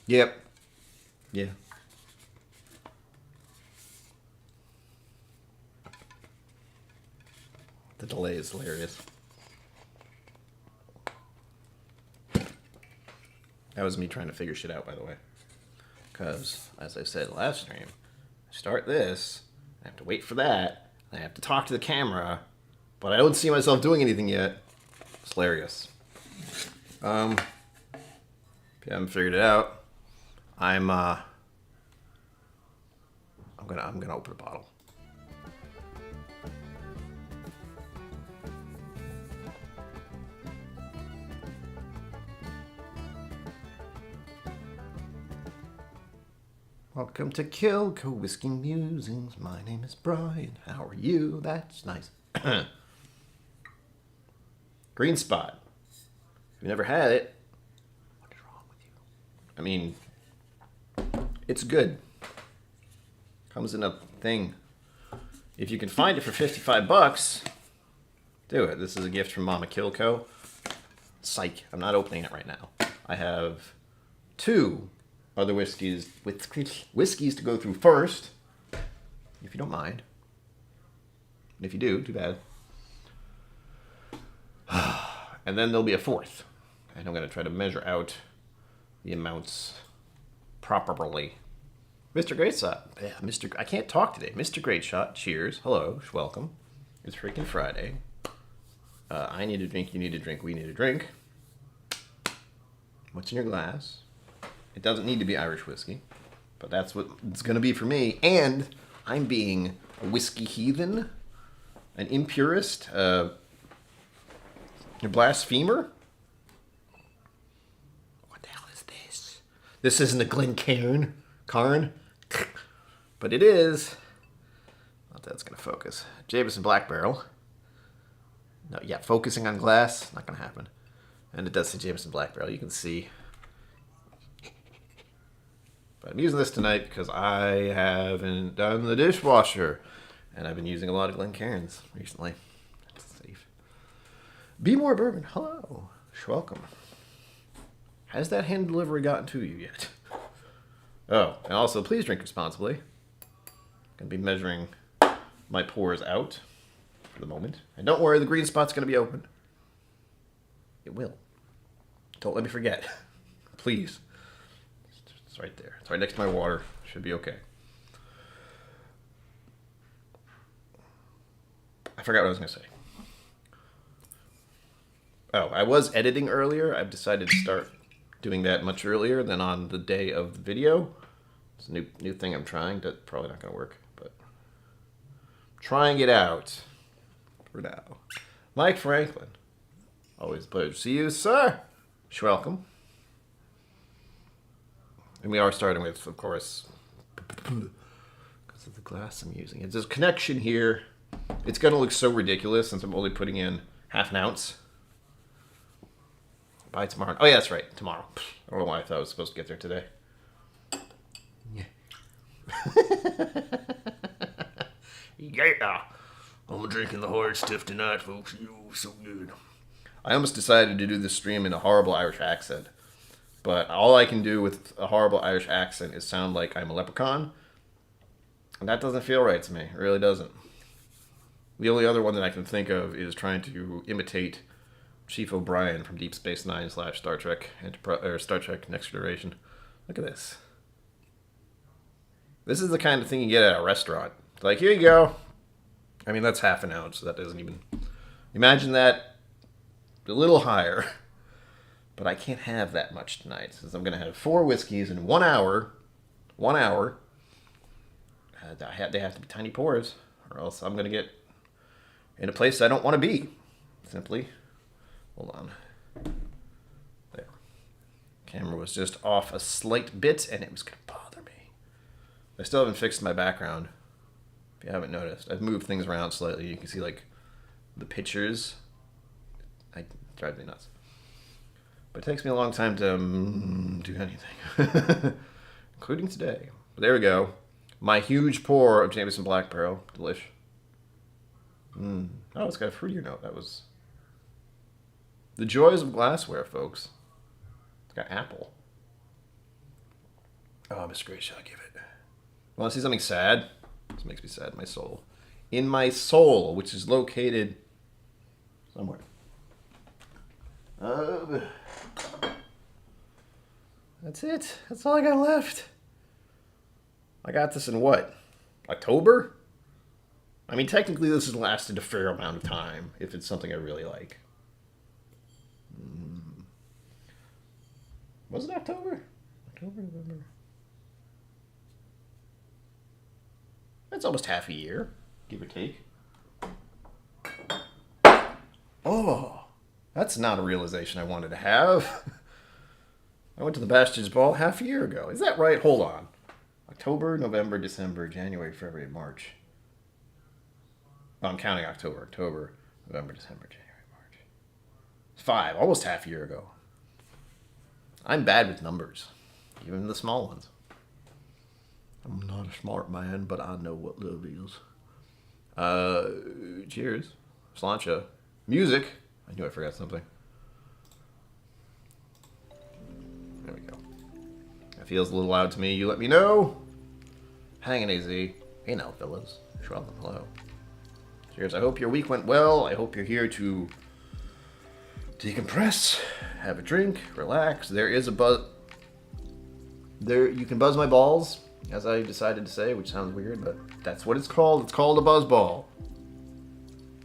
Yep. Yeah. The delay is hilarious. That was me trying to figure shit out, by the way. Because, as I said last stream, I start this, I have to wait for that, I have to talk to the camera, but I don't see myself doing anything yet. It's hilarious. If you haven't figured it out, I'm gonna open a bottle. Welcome to KillCo Whiskey Musings. My name is Brian. How are you? That's nice. Green spot. If you've never had it, what is wrong with you? I mean, it's good. Comes in a thing. If you can find it for $55, do it. This is a gift from Mama KillCo. Psych. I'm not opening it right now. I have 2 other whiskeys to go through first, if you don't mind. And if you do, too bad. And then there'll be a 4th. And I'm going to try to measure out the amounts properly. Mr. Great Shot. Yeah, I can't talk today. Mr. Great Shot. Cheers. Hello. Welcome. It's freaking Friday. I need a drink. You need a drink. We need a drink. What's in your glass? It doesn't need to be Irish whiskey, but that's what it's going to be for me. And I'm being a whiskey heathen, an impurist, a blasphemer. What the hell is this? This isn't a Glencairn, but it is. Not that's going to focus. Jameson Black Barrel. No, yeah, focusing on glass, not going to happen. And it does say Jameson Black Barrel. You can see. But I'm using this tonight because I haven't done the dishwasher. And I've been using a lot of Glencairns recently. It's safe. Be More Bourbon. Hello. Welcome. Has that hand delivery gotten to you yet? Oh, and also please drink responsibly. I'm going to be measuring my pours out for the moment. And don't worry, the green spot's going to be open. It will. Don't let me forget. Please. It's right there. It's right next to my water. Should be okay. I forgot what I was going to say. Oh, I was editing earlier. I've decided to start doing that much earlier than on the day of the video. It's a new thing I'm trying. That's probably not going to work, but trying it out for now. Mike Franklin. Always a pleasure to see you, sir. You're welcome. And we are starting with, of course, because of the glass I'm using. It's this connection here. It's going to look so ridiculous since I'm only putting in ½ an ounce. By tomorrow. Oh, yeah, that's right. Tomorrow. I don't know why I thought I was supposed to get there today. Yeah. Yeah. I'm drinking the hard stuff tonight, folks. Oh, so good. I almost decided to do this stream in a horrible Irish accent. But all I can do with a horrible Irish accent is sound like I'm a leprechaun. And that doesn't feel right to me. It really doesn't. The only other one that I can think of is trying to imitate Chief O'Brien from Deep Space Nine / Star Trek or Star Trek Next Generation. Look at this. This is the kind of thing you get at a restaurant. It's like, here you go. I mean, that's ½ an ounce, so that doesn't even... Imagine that a little higher. But I can't have that much tonight, since I'm going to have 4 whiskeys in 1 hour. 1 hour. They have to be tiny pours, or else I'm going to get in a place I don't want to be. Simply. Hold on. There. Camera was just off a slight bit, and it was going to bother me. I still haven't fixed my background. If you haven't noticed, I've moved things around slightly. You can see, like, the pictures. It drives me nuts. But it takes me a long time to do anything. Including today. But there we go. My huge pour of Jameson Black Barrel. Delish. Oh, it's got a fruitier note. That was... The joys of glassware, folks. It's got apple. Oh, Mr. Grace, shall I give it? Want to see something sad? This makes me sad in my soul. In my soul, which is located somewhere. That's it. That's all I got left. I got this in what? October? I mean, technically this has lasted a fair amount of time, if it's something I really like. Was it October? October, November. That's almost half a year, give or take. Oh, that's not a realization I wanted to have. I went to the Bastards Ball half a year ago. Is that right? Hold on. October, November, December, January, February, March. Oh, I'm counting October. October, November, December, January, March. 5, almost half a year ago. I'm bad with numbers, even the small ones. I'm not a smart man, but I know what love is. Cheers. Sláinte. Music. I knew I forgot something. There we go. That feels a little loud to me. You let me know. Hanging AZ. Hey now, fellas. Schwab, hello. Cheers. I hope your week went well. I hope you're here to decompress, have a drink, relax. There is a buzz. There, you can buzz my balls, as I decided to say, which sounds weird, but that's what it's called. It's called a buzz ball.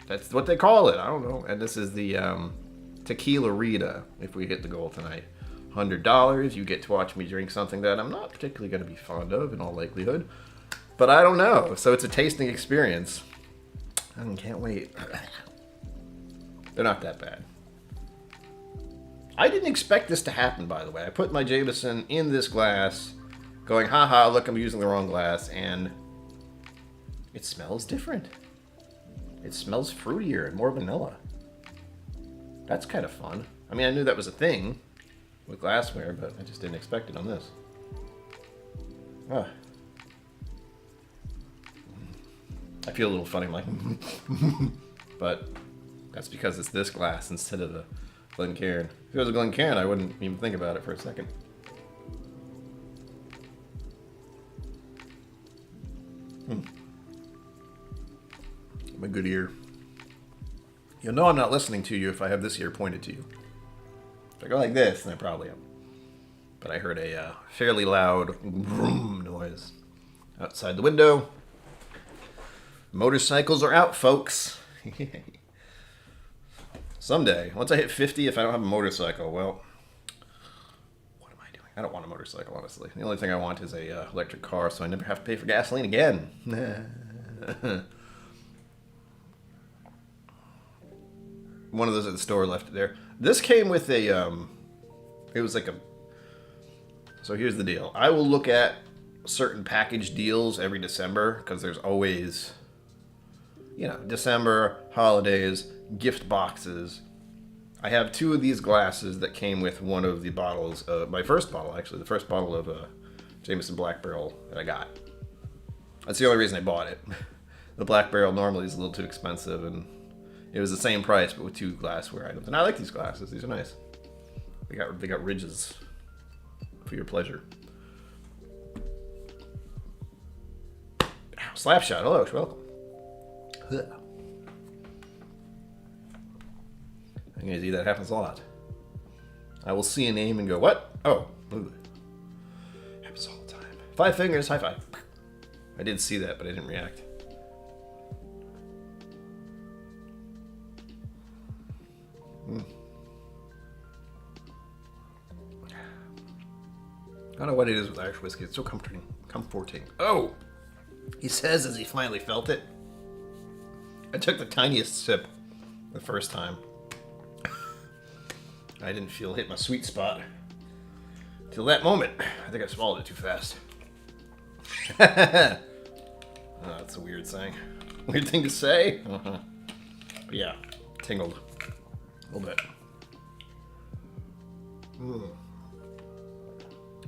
That's what they call it. I don't know. And this is the Tequila Rita. If we hit the goal tonight, $100. You get to watch me drink something that I'm not particularly going to be fond of, in all likelihood. But I don't know. So it's a tasting experience. I can't wait. They're not that bad. I didn't expect this to happen, by the way. I put my Jameson in this glass, going, haha, look, I'm using the wrong glass, and it smells different. It smells fruitier and more vanilla. That's kind of fun. I mean, I knew that was a thing with glassware, but I just didn't expect it on this. Ah. I feel a little funny, like, but that's because it's this glass instead of the Glencairn. If it was a Glencairn, I wouldn't even think about it for a second. I'm a good ear. You'll know I'm not listening to you if I have this ear pointed to you. If I go like this, then I probably am. But I heard a fairly loud vroom noise outside the window. Motorcycles are out, folks. Someday, once I hit 50, if I don't have a motorcycle, well, what am I doing? I don't want a motorcycle, honestly. The only thing I want is a electric car, so I never have to pay for gasoline again. One of those at the store left it there. This came with a, it was like a, so here's the deal. I will look at certain package deals every December, because there's always, you know, December, holidays, gift boxes. I have 2 of these glasses that came with one of the bottles, my first bottle actually, the first bottle of Jameson Black Barrel that I got. That's the only reason I bought it. The Black Barrel normally is a little too expensive, and it was the same price but with 2 glassware items. And I like these glasses, these are nice. They got ridges for your pleasure. Slapshot, hello, you're welcome. I'm gonna see that happens a lot. I will see a name and go, what? Oh, ooh. Happens all the time. 5 fingers, high five. I did see that, but I didn't react. I don't know what it is with Irish whiskey. It's so comforting. Oh! He says as he finally felt it. I took the tiniest sip the first time. I didn't feel it hit my sweet spot till that moment. I think I swallowed it too fast. Oh, that's a weird thing. Weird thing to say. But yeah, tingled a little bit.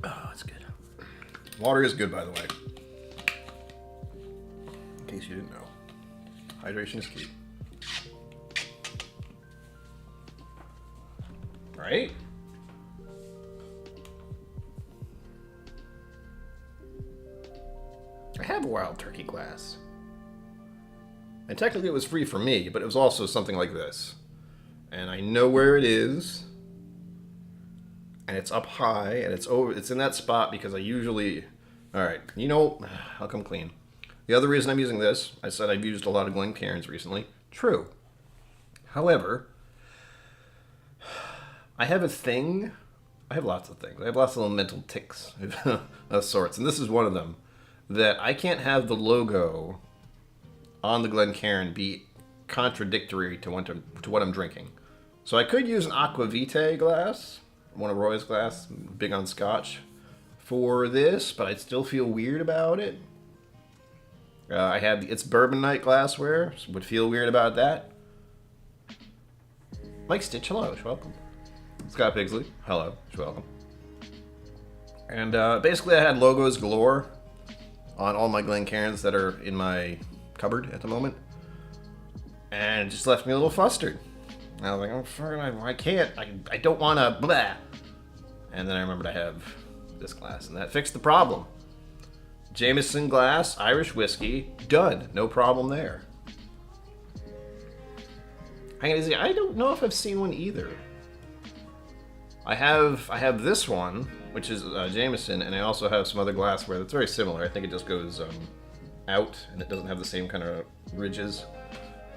Oh, it's good. Water is good, by the way. In case you didn't know. Hydration is key. Right? have a Wild Turkey glass. And technically it was free for me, but it was also something like this. And I know where it is. And it's up high, and it's in that spot because I usually... Alright, you know, I'll come clean. The other reason I'm using this, I said I've used a lot of Glencairns recently. True. However, I have a thing... I have lots of things. I have lots of little mental tics of sorts, and this is one of them. That I can't have the logo on the Glencairn be contradictory to what I'm drinking. So I could use an Aquavitae glass, one of Roy's glass, big on Scotch, for this, but I'd still feel weird about it. I have it's Bourbon Night glassware, so would feel weird about that. Mike Stitch, hello, welcome. Scott Pigsley, hello, welcome. And basically I had logos galore on all my Glencairns that are in my cupboard at the moment. And it just left me a little flustered. And I was like, oh, I can't, I don't want to, blah. And then I remembered I have this glass, and that fixed the problem. Jameson glass, Irish whiskey, done. No problem there. I don't know if I've seen one either. I have this one, which is Jameson, and I also have some other glassware that's very similar. I think it just goes out, and it doesn't have the same kind of ridges.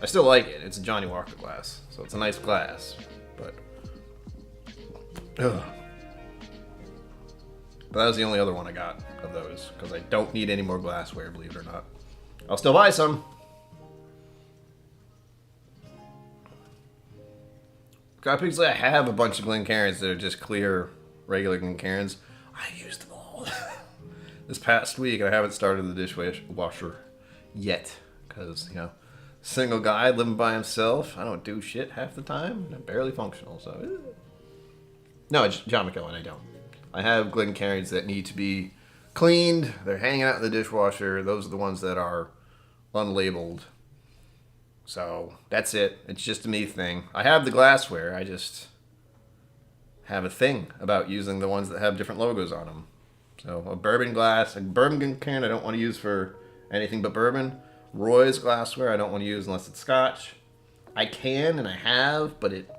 I still like it. It's a Johnny Walker glass, so it's a nice glass. But that was the only other one I got of those, because I don't need any more glassware, believe it or not. I'll still buy some. God, Pigsley, I have a bunch of Glencairns that are just clear, regular Glencairns. I used them all this past week, and I haven't started the dishwasher yet, because, you know, single guy living by himself. I don't do shit half the time, and I'm barely functional, so... No, it's John McKellen, I don't. I have Glencairns that need to be cleaned. They're hanging out in the dishwasher. Those are the ones that are unlabeled. So, that's it. It's just a me thing. I have the glassware. I just have a thing about using the ones that have different logos on them. So, a bourbon glass. A bourbon Glencairn I don't want to use for anything but bourbon. Roy's glassware I don't want to use unless it's Scotch. I can, and I have, but it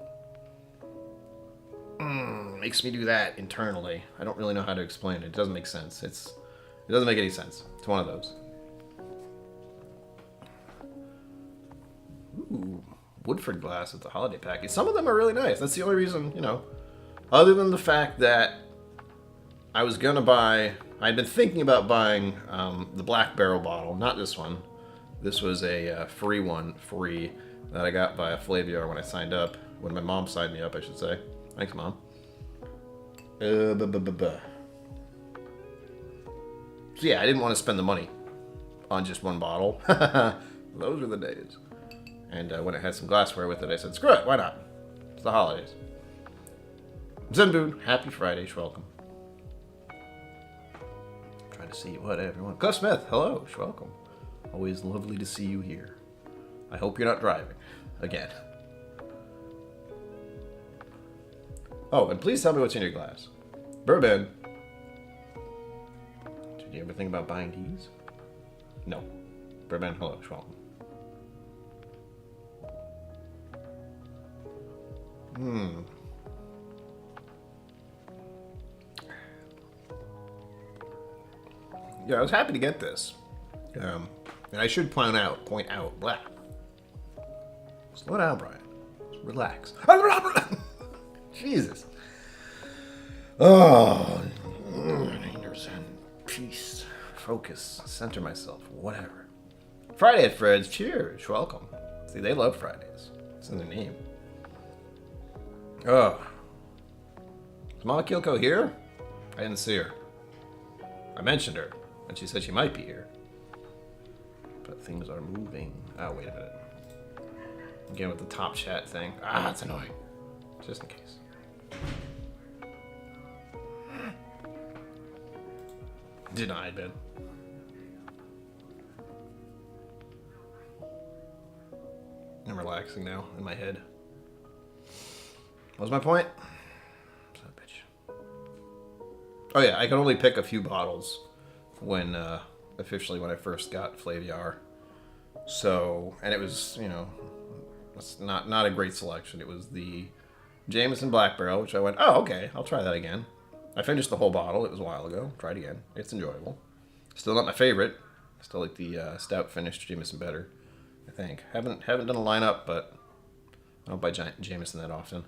makes me do that internally. I don't really know how to explain it. It doesn't make sense. It doesn't make any sense. It's one of those. Ooh, Woodford glass with the holiday package. Some of them are really nice. That's the only reason, you know. Other than the fact that I was gonna buy... I'd been thinking about buying the Black Barrel bottle. Not this one. This was a free that I got by a Flaviar when I signed up. When my mom signed me up, I should say. Thanks, Mom. So yeah, I didn't want to spend the money on just one bottle. Those were the days. And when it had some glassware with it, I said, screw it, why not? It's the holidays. Zenboon, happy Friday, welcome. Trying to see what everyone... Cliff Smith, hello, welcome. Always lovely to see you here. I hope you're not driving. Again. Oh, and please tell me what's in your glass. Bourbon. Did you ever think about buying these? No. Bourbon, hello, welcome. Yeah, I was happy to get this. And I should point out, blah. Slow down, Brian. Relax. Jesus. Oh, peace, focus, center myself, whatever. Friday at Fred's, cheers, welcome. See, they love Fridays. It's in their name. Oh. Is Mama KillCo here? I didn't see her. I mentioned her, and she said she might be here. But things are moving. Oh, wait a minute. Again with the top chat thing. Ah, that's annoying. Just in case. Denied, Ben. I'm relaxing now in my head. What was my point? Son of a bitch. Oh yeah, I can only pick a few bottles when officially when I first got Flaviar. So, and it was, you know, it's not a great selection. It was the Jameson Black Barrel, which I went, oh, okay, I'll try that again. I finished the whole bottle. It was a while ago. Tried again. It's enjoyable. Still not my favorite. Still like the stout finished Jameson better, I think. Haven't done a lineup, but I don't buy Jameson that often.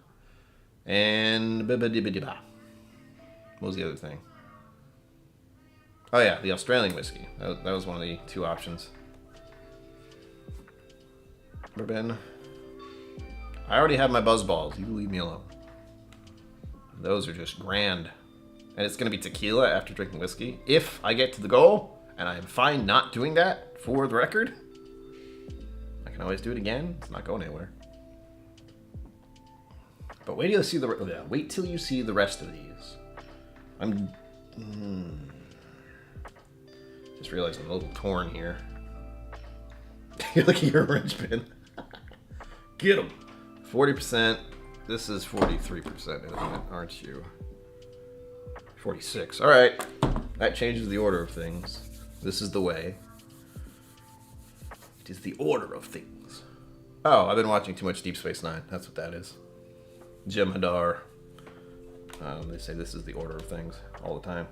And what was the other thing? Oh yeah, the Australian whiskey. That was one of the two options. Bourbon. I already have my buzzballs. You leave me alone. Those are just grand. And it's going to be tequila after drinking whiskey. If I get to the goal, and I am fine not doing that for the record, I can always do it again. It's not going anywhere. But wait till you see the rest of these. I'm just realized I'm a little torn here. Look at your orange pin. Get them. 40%. This is 43%, isn't it? Aren't you? 46. All right. That changes the order of things. This is the way. It is the order of things. Oh, I've been watching too much Deep Space Nine. That's what that is. Jim Hadar. They say this is the order of things all the time.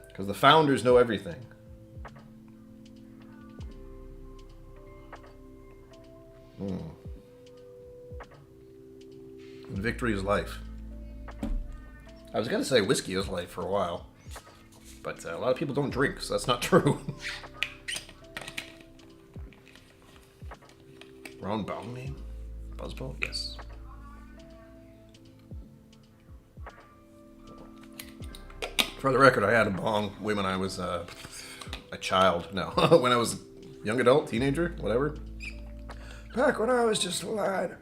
Because the founders know everything. Victory is life. I was going to say whiskey is life for a while. But a lot of people don't drink, so that's not true. Wrong bong name? Buzzball? Yes. For the record, I had a bong when I was a child. No, when I was a young adult, teenager, whatever. Back when I was just a lad.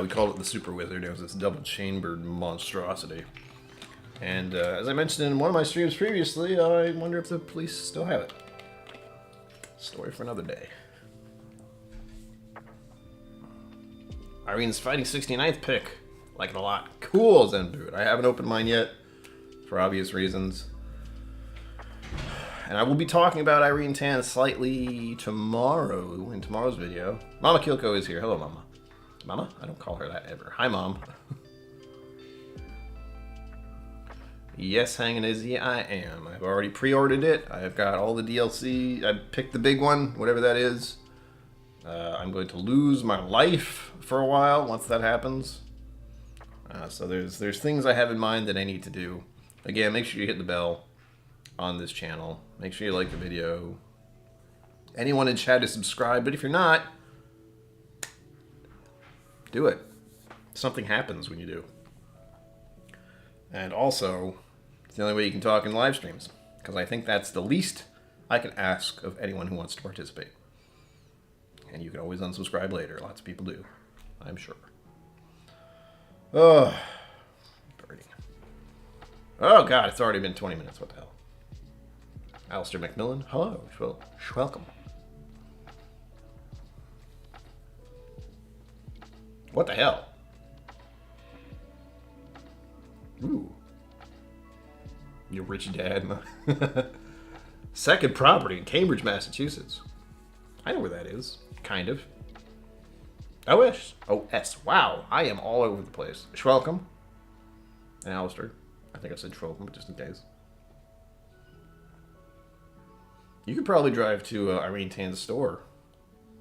We called it the Super Wizard. It was this double-chambered monstrosity. And as I mentioned in one of my streams previously, I wonder if the police still have it. Story for another day. Irene's fighting 69th pick. Like it a lot. Cool, Zen Boot. I haven't opened mine yet, for obvious reasons. And I will be talking about Irene Tan slightly tomorrow, in tomorrow's video. Mama KillCo is here. Hello, Mama. Mama? I don't call her that ever. Hi, Mom. Yes, hanging Izzy, I am. I've already pre-ordered it. I've got all the DLC. I picked the big one, whatever that is. I'm going to lose my life for a while once that happens. So there's things I have in mind that I need to do. Again, make sure you hit the bell on this channel. Make sure you like the video. Anyone in chat is subscribed, but if you're not, do it. Something happens when you do. And also, it's the only way you can talk in live streams, because I think that's the least I can ask of anyone who wants to participate. And you can always unsubscribe later. Lots of people do, I'm sure. Oh, birding. Oh, God, it's already been 20 minutes. What the hell? Alistair McMillan, hello. Welcome. What the hell? Ooh. Your rich dad. Second property in Cambridge, Massachusetts. I know where that is. Kind of. OS. OS. Wow. I am all over the place. Schwelcome. And Alistair. I think I said Schwelcome, but just in case. You could probably drive to Irene Tan's store,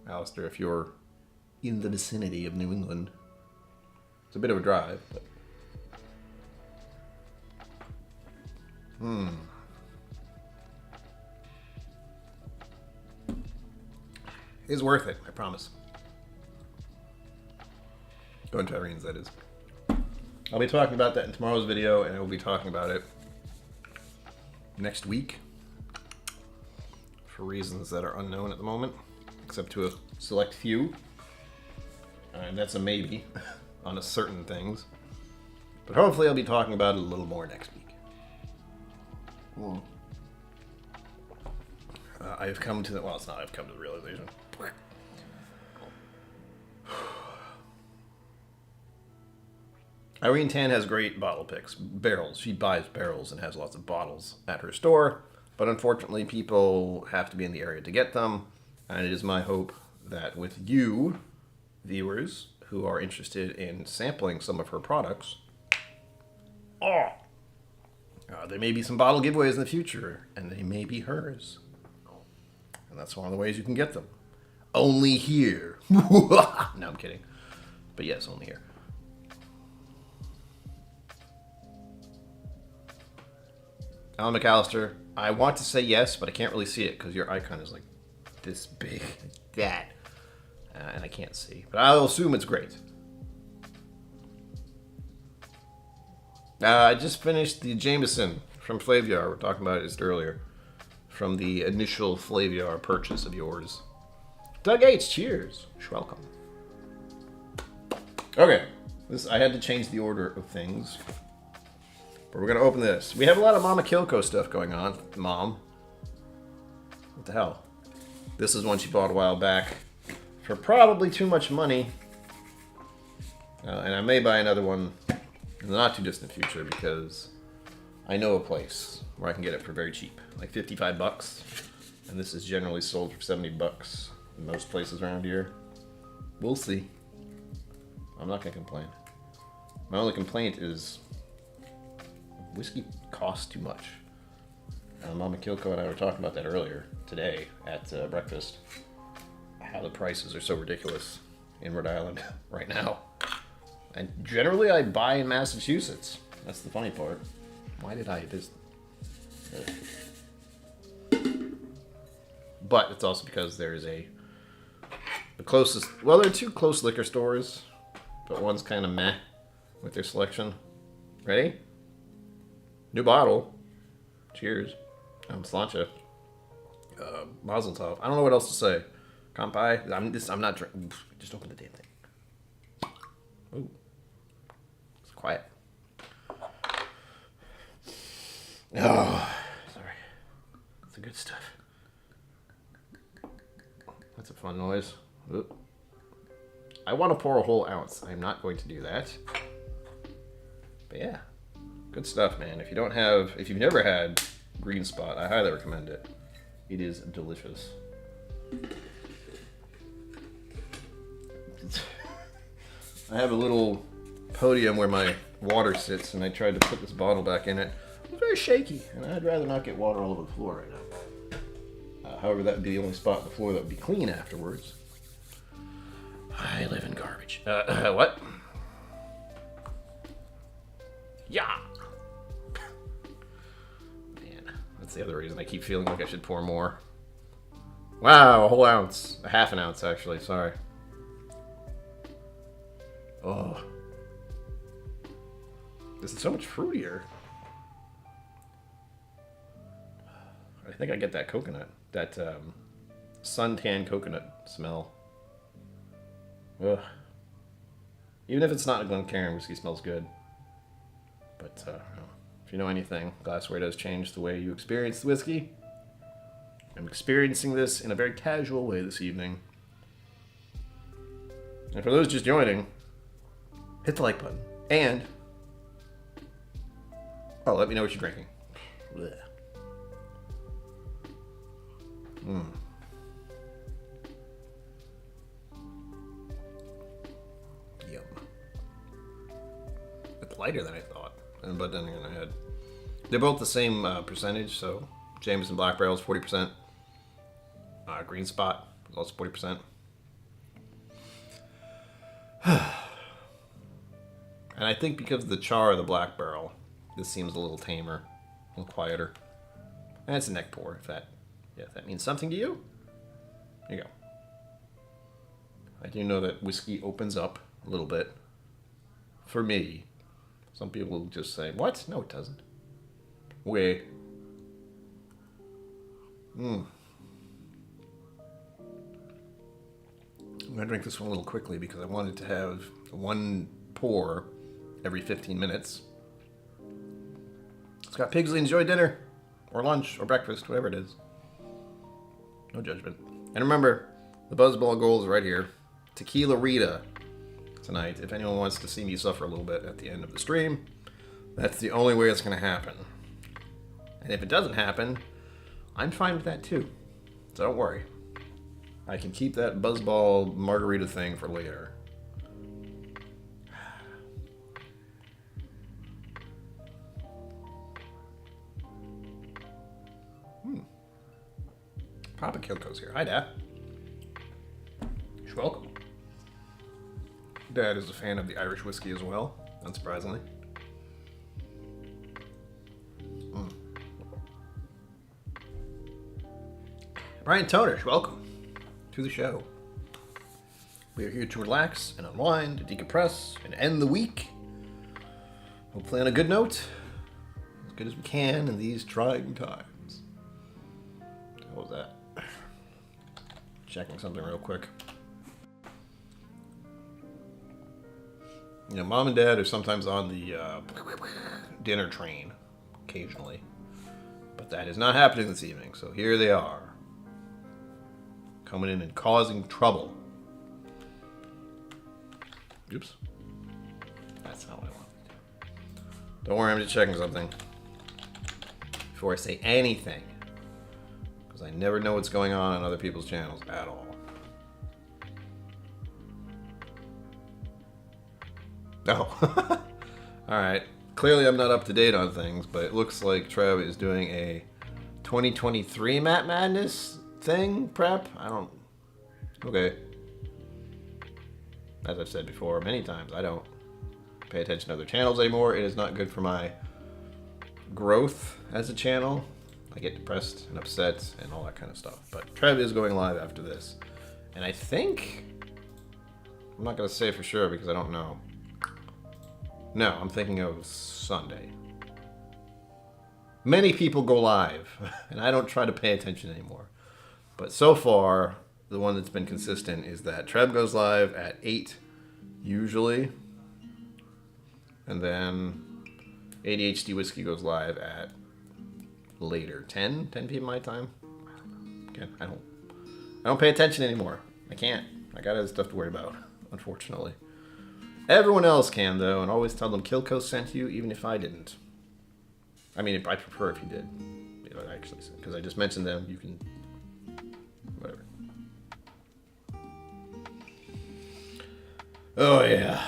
Alistair, if you're in the vicinity of New England. It's a bit of a drive, but... It's worth it, I promise. Going to Irene's, that is. I'll be talking about that in tomorrow's video, and I will be talking about it next week. For reasons that are unknown at the moment, except to a select few. And that's a maybe on a certain things. But hopefully I'll be talking about it a little more next week. I've come to the... Well, it's not. I've come to the realization. Irene Tan has great bottle picks. Barrels. She buys barrels and has lots of bottles at her store. But unfortunately, people have to be in the area to get them. And it is my hope that with you, viewers, who are interested in sampling some of her products, there may be some bottle giveaways in the future, and they may be hers. And that's one of the ways you can get them. Only here. No, I'm kidding. But yes, only here. Alan McAllister, I want to say yes, but I can't really see it because your icon is like this big, like that. And I can't see. But I'll assume it's great. I just finished the Jameson from Flaviar. We were talking about it just earlier. From the initial Flaviar purchase of yours. Doug H, cheers. You're welcome. Okay. I had to change the order of things. But we're going to open this. We have a lot of Mama KillCo stuff going on. Mom. What the hell? This is one she bought a while back. For probably too much money. And I may buy another one in the not too distant future because I know a place where I can get it for very cheap. Like 55 bucks. And this is generally sold for 70 bucks in most places around here. We'll see. I'm not going to complain. My only complaint is whiskey costs too much. Mama KillCo and I were talking about that earlier today at breakfast. How the prices are so ridiculous in Rhode Island right now. And generally I buy in Massachusetts. That's the funny part. Why did I just... But it's also because there's the closest... Well, there are two close liquor stores, but one's kind of meh with their selection. Ready? New bottle. Cheers. Sláinte. Mazel tov. I don't know what else to say. Kampai. I'm not drinking. Just open the damn thing. Ooh. It's quiet. Oh, sorry. That's the good stuff. That's a fun noise. Ooh. I want to pour a whole ounce. I'm not going to do that. But yeah. Good stuff, man. If you've never had Green Spot, I highly recommend it. It is delicious. I have a little podium where my water sits, and I tried to put this bottle back in it. It was very shaky, and I'd rather not get water all over the floor right now. However, that would be the only spot on the floor that would be clean afterwards. I live in garbage. What? Yeah. Man, that's the other reason I keep feeling like I should pour more. Wow, a whole ounce. A half an ounce, actually. Sorry. Oh. This is so much fruitier. I think I get that coconut. That suntan coconut smell. Ugh. Even if it's not a Glencairn whiskey, smells good. But if you know anything, glassware does change the way you experience the whiskey. I'm experiencing this in a very casual way this evening. And for those just joining, hit the like button. And, let me know what you're drinking. Blech. Yum. It's lighter than I thought. But then again, they're both the same percentage, so Jameson Black Barrel is 40%. Green Spot is also 40%. And I think because of the char of the Black Barrel, this seems a little tamer, a little quieter. And it's a neck pour, if that means something to you. There you go. I do know that whiskey opens up a little bit. For me. Some people will just say, what? No, it doesn't. Wait. I'm going to drink this one a little quickly because I wanted to have one pour every 15 minutes. Scott Pigsley, enjoy dinner, or lunch, or breakfast, whatever it is. No judgment. And remember, the Buzzball goal is right here. Tequila Rita tonight. If anyone wants to see me suffer a little bit at the end of the stream, that's the only way it's going to happen. And if it doesn't happen, I'm fine with that too. So don't worry. I can keep that buzzball margarita thing for later. Papa KillCo's here. Hi, Dad. You're welcome. Dad is a fan of the Irish whiskey as well, unsurprisingly. Brian Toners, welcome to the show. We are here to relax and unwind, to decompress, and end the week. Hopefully on a good note, as good as we can in these trying times. What was that? Checking something real quick. You know, Mom and Dad are sometimes on the dinner train, occasionally. But that is not happening this evening, so here they are. Coming in and causing trouble. Oops. That's not what I want to do. Don't worry, I'm just checking something before I say anything. Because I never know what's going on other people's channels at all. Oh. Alright. Clearly I'm not up to date on things, but it looks like Trev is doing a 2023 Matt Madness thing prep. I don't. Okay. As I've said before many times, I don't pay attention to other channels anymore. It is not good for my growth as a channel. I get depressed and upset and all that kind of stuff. But Trev is going live after this. And I think, I'm not going to say for sure because I don't know. No, I'm thinking of Sunday. Many people go live, and I don't try to pay attention anymore. But so far, the one that's been consistent is that Trev goes live at 8, usually. And then ADHD Whiskey goes live at later, 10 p.m. my time. Again, I don't pay attention anymore. I can't. I got other stuff to worry about, unfortunately. Everyone else can, though, and always tell them KillCo sent you, even if I didn't. I mean, I prefer if you did. You know, actually, because I just mentioned them, you can... Whatever. Oh, yeah.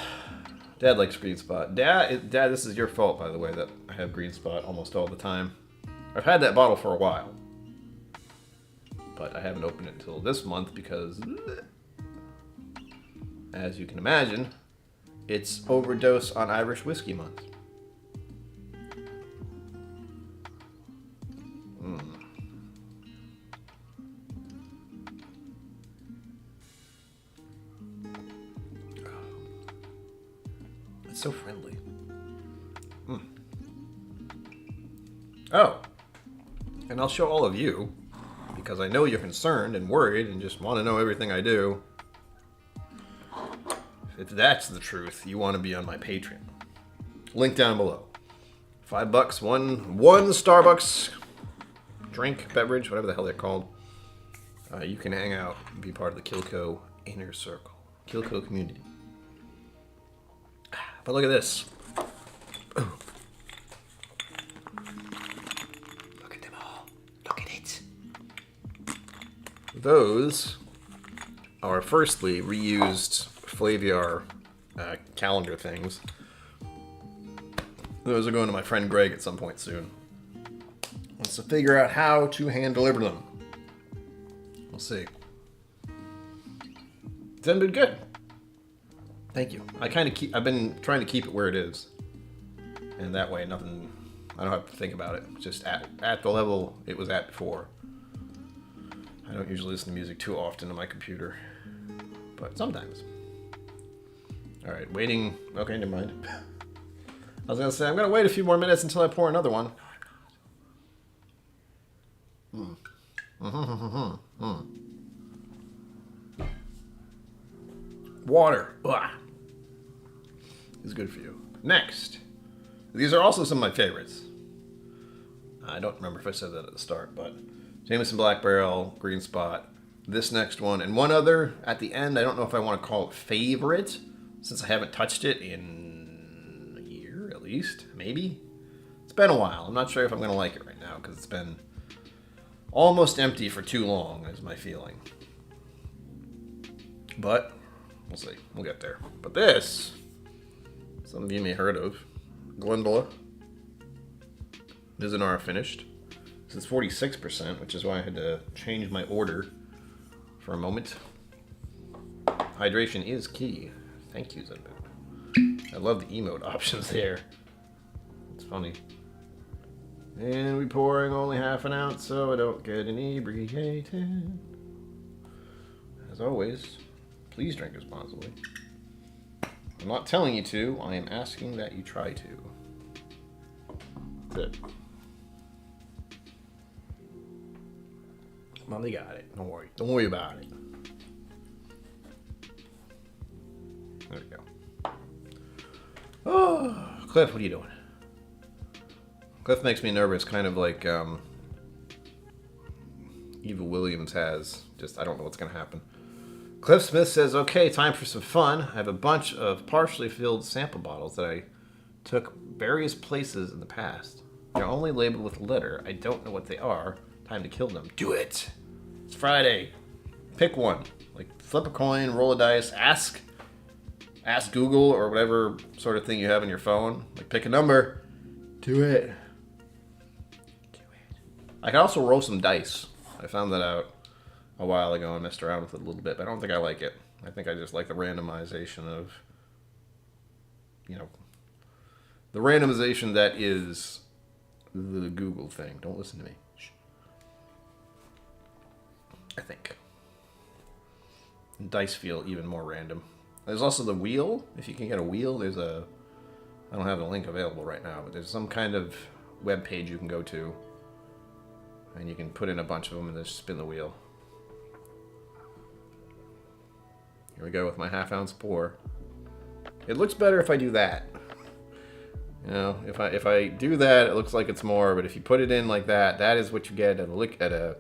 Dad likes Green Spot. Dad, this is your fault, by the way, that I have Green Spot almost all the time. I've had that bottle for a while. But I haven't opened it until this month because... As you can imagine, it's Overdose on Irish Whiskey Month. It's so friendly. Oh, and I'll show all of you, because I know you're concerned and worried and just want to know everything I do. If that's the truth, you want to be on my Patreon. Link down below. $5, one Starbucks drink, beverage, whatever the hell they're called. You can hang out and be part of the KillCo inner circle. KillCo community. But look at this. Look at them all. Look at it. Those are firstly reused Flaviar calendar things. Those are going to my friend Greg at some point soon. Wants to figure out how to hand deliver them. We'll see. It's been good. Thank you. I've been trying to keep it where it is. And that way nothing, I don't have to think about it. Just at the level it was at before. I don't usually listen to music too often on my computer. But sometimes. Alright, waiting. Okay, never mind. I was going to say, I'm going to wait a few more minutes until I pour another one. Water. Ugh. Is good for you. Next. These are also some of my favorites. I don't remember if I said that at the start, but Jameson Black Barrel, Green Spot, this next one, and one other at the end. I don't know if I want to call it favorite, since I haven't touched it in a year at least, maybe. It's been a while. I'm not sure if I'm going to like it right now, because it's been almost empty for too long, is my feeling. But we'll see. We'll get there. But this, some of you may have heard of, Glendula. Misanara finished. This is 46%, which is why I had to change my order for a moment. Hydration is key. Thank you, Zenbu. I love the emote options there. It's funny. And we're pouring only half an ounce so I don't get inebriated. As always, please drink responsibly. I'm not telling you to, I am asking that you try to. That's it. Well, they got it. Don't worry. Don't worry about it. There we go. Oh, Cliff, what are you doing? Cliff makes me nervous, kind of like Eva Williams has. Just, I don't know what's going to happen. Cliff Smith says, okay, time for some fun. I have a bunch of partially filled sample bottles that I took various places in the past. They're only labeled with a letter. I don't know what they are. Time to kill them. Do it. It's Friday. Pick one. Like, flip a coin, roll a dice, ask Google or whatever sort of thing you have on your phone. Like, pick a number. Do it. Do it. I can also roll some dice. I found that out a while ago and messed around with it a little bit, but I don't think I like it. I think I just like the randomization of, you know, the randomization that is the Google thing. Don't listen to me. Shh. I think. And dice feel even more random. There's also the wheel. If you can get a wheel, there's a... I don't have the link available right now, but there's some kind of web page you can go to. And you can put in a bunch of them and just spin the wheel. Here we go with my half-ounce pour. It looks better if I do that. You know, if I do that, it looks like it's more. But if you put it in like that, that is what you get at a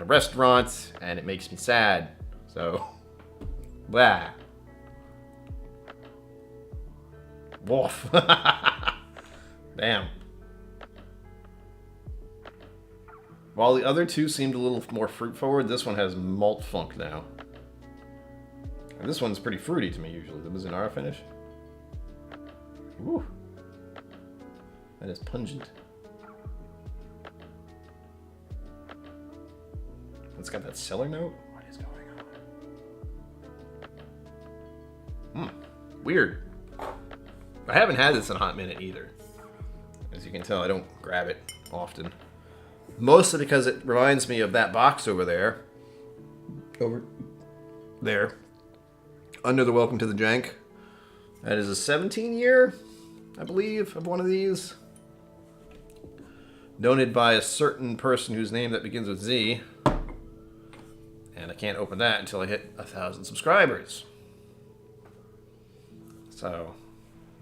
restaurant, and it makes me sad. So, blah. Woof. Damn. While the other two seemed a little more fruit forward, this one has malt funk now. And this one's pretty fruity to me usually. The Mizunara finish. Woo. That is pungent. It's got that cellar note. What is going on? Weird. I haven't had this in a hot minute either. As you can tell, I don't grab it often. Mostly because it reminds me of that box over there. Over there. Under the Welcome to the Jank. That is a 17-year, I believe, of one of these. Donated by a certain person whose name that begins with Z. And I can't open that until I hit 1,000 subscribers. So,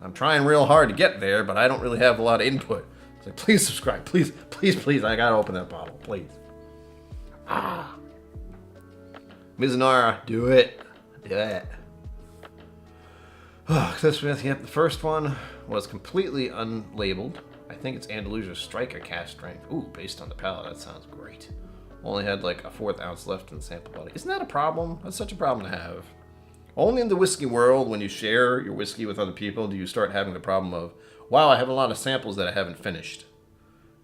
I'm trying real hard to get there, but I don't really have a lot of input. It's like, please subscribe. Please, please, please. I gotta open that bottle. Please. Ah. Mizunara, do it. Do it. Oh, Cliff Smith, yep. The first one was completely unlabeled. I think it's Andalusia Striker cast strength. Ooh, based on the palate. That sounds great. Only had like a 1/4 ounce left in the sample bottle. Isn't that a problem? That's such a problem to have. Only in the whiskey world, when you share your whiskey with other people, do you start having the problem of, wow, I have a lot of samples that I haven't finished.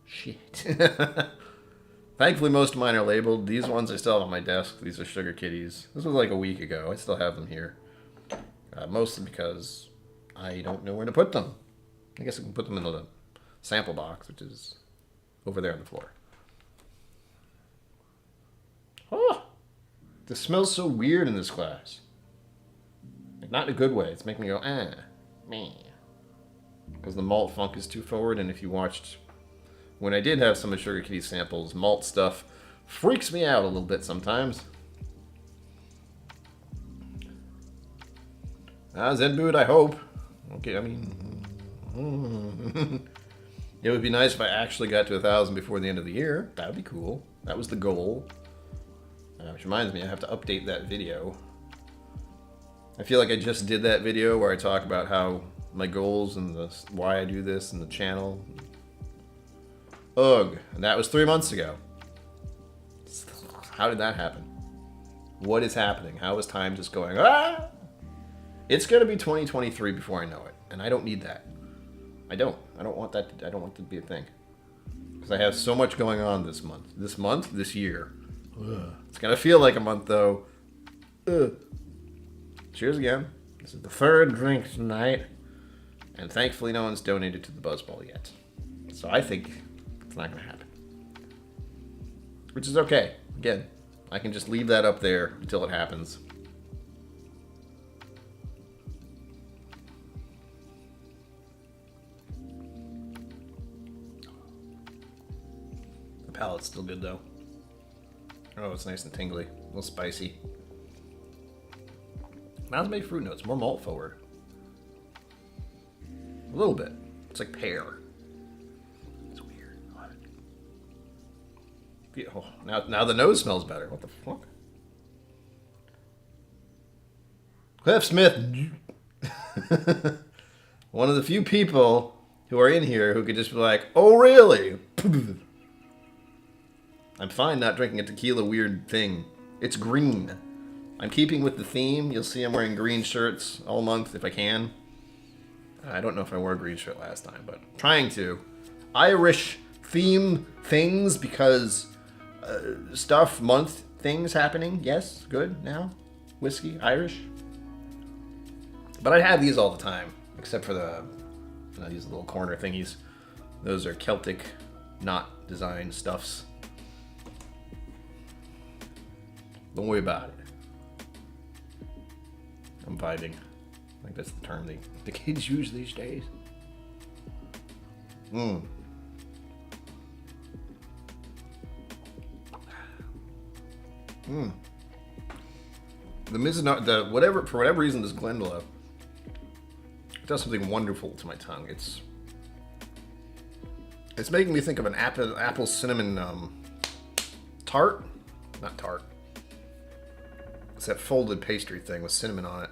Shit. Thankfully, most of mine are labeled. These ones I still have on my desk. These are Sugar Kitties. This was like a week ago. I still have them here. Mostly because I don't know where to put them. I guess I can put them in the sample box, which is over there on the floor. Oh! This smells so weird in this glass. Like, not in a good way. It's making me go, meh. Because the malt funk is too forward, and if you watched... When I did have some of Sugar Kitty samples, malt stuff freaks me out a little bit sometimes. Zen Boot, I hope. Okay, I mean... It would be nice if I actually got to 1,000 before the end of the year. That would be cool. That was the goal. Which reminds me, I have to update that video. I feel like I just did that video where I talk about how my goals and why I do this and the channel. Ugh. And that was 3 months ago. How did that happen? What is happening? How is time just going, ah? It's going to be 2023 before I know it. And I don't need that. I don't want that. I don't want that to be a thing. Because I have so much going on this month. This year. Ugh. It's going to feel like a month, though. Ugh. Cheers again. This is the third drink tonight. And thankfully no one's donated to the Buzzball yet. So I think it's not going to happen. Which is okay. Again, I can just leave that up there until it happens. The palate's still good though. Oh, it's nice and tingly. A little spicy. Not as many fruit notes, more malt forward. A little bit. It's like pear. It's weird. Oh, now the nose smells better. What the fuck? Cliff Smith. One of the few people who are in here who could just be like, oh really? I'm fine not drinking a tequila weird thing. It's green. I'm keeping with the theme. You'll see I'm wearing green shirts all month if I can. I don't know if I wore a green shirt last time, but I'm trying to. Irish theme things because month things happening. Yes, good now. Whiskey, Irish. But I have these all the time, except for these little corner thingies. Those are Celtic knot design stuffs. Don't worry about it. I'm vibing. I think that's the term the kids use these days. The for whatever reason, this Glendalough does something wonderful to my tongue. It's making me think of an apple cinnamon tart. Not tart. It's that folded pastry thing with cinnamon on it.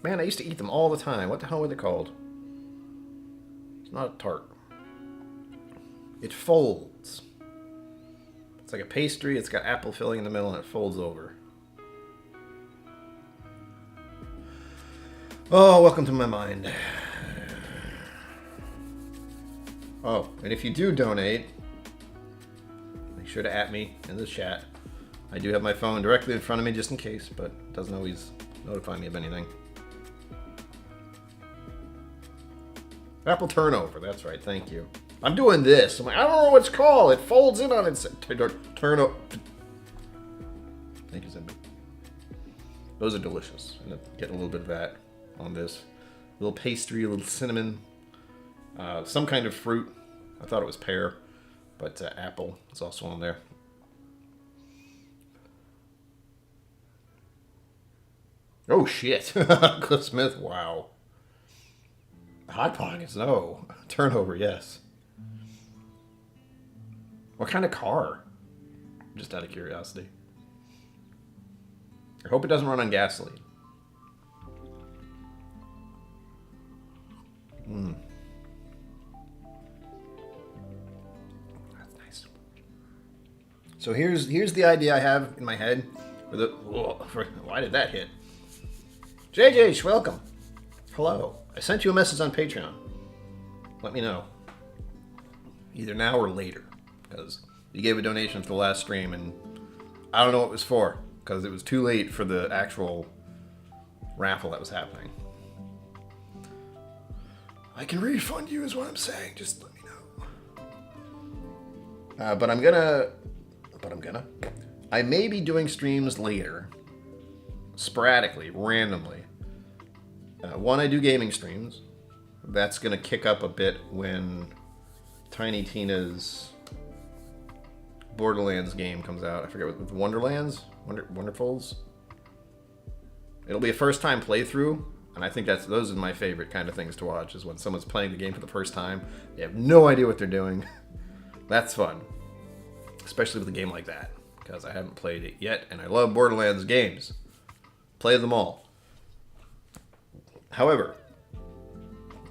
Man, I used to eat them all the time. What the hell were they called? It's not a tart. It folds. It's like a pastry. It's got apple filling in the middle and it folds over. Oh, welcome to my mind. Oh, and if you do donate, make sure to @ me in the chat. I do have my phone directly in front of me just in case, but it doesn't always notify me of anything. Apple turnover, that's right, thank you. I'm doing this. I'm like, I don't know what it's called. It folds in on its turnover. Thank you, Zimby. Those are delicious. I'm gonna get a little bit of that on this. A little pastry, a little cinnamon. Some kind of fruit. I thought it was pear, but apple is also on there. Oh shit. Cliff Smith, wow. Hot Pockets, no. Turnover, yes. What kind of car? Just out of curiosity. I hope it doesn't run on gasoline. That's nice. So here's the idea I have in my head. Why did that hit? JJ, welcome. Hello. I sent you a message on Patreon. Let me know. Either now or later. Because you gave a donation for the last stream and I don't know what it was for. Because it was too late for the actual raffle that was happening. I can refund you is what I'm saying. Just let me know. But I'm gonna... I may be doing streams later. Sporadically, randomly. One, I do gaming streams. That's going to kick up a bit when Tiny Tina's Borderlands game comes out. I forget what, Wonderlands? Wonderfuls? It'll be a first-time playthrough, and I think those are my favorite kind of things to watch, is when someone's playing the game for the first time. They have no idea what they're doing. That's fun. Especially with a game like that, because I haven't played it yet, and I love Borderlands games. Play them all. However,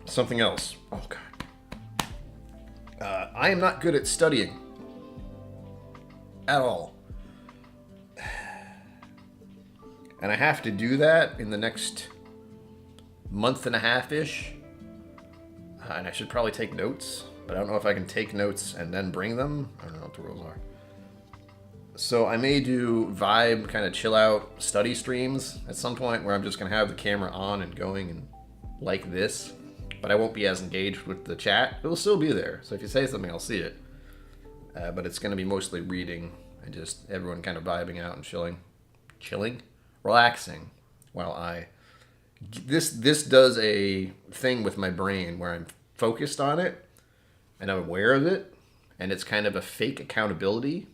something else. Oh, God. I am not good at studying. At all. And I have to do that in the next month and a half-ish. And I should probably take notes. But I don't know if I can take notes and then bring them. I don't know what the rules are. So I may do vibe, kind of chill out study streams at some point where I'm just going to have the camera on and going and like this. But I won't be as engaged with the chat. It will still be there. So if you say something, I'll see it. But it's going to be mostly reading and just everyone kind of vibing out and chilling, relaxing while I... This does a thing with my brain where I'm focused on it and I'm aware of it. And it's kind of a fake accountability.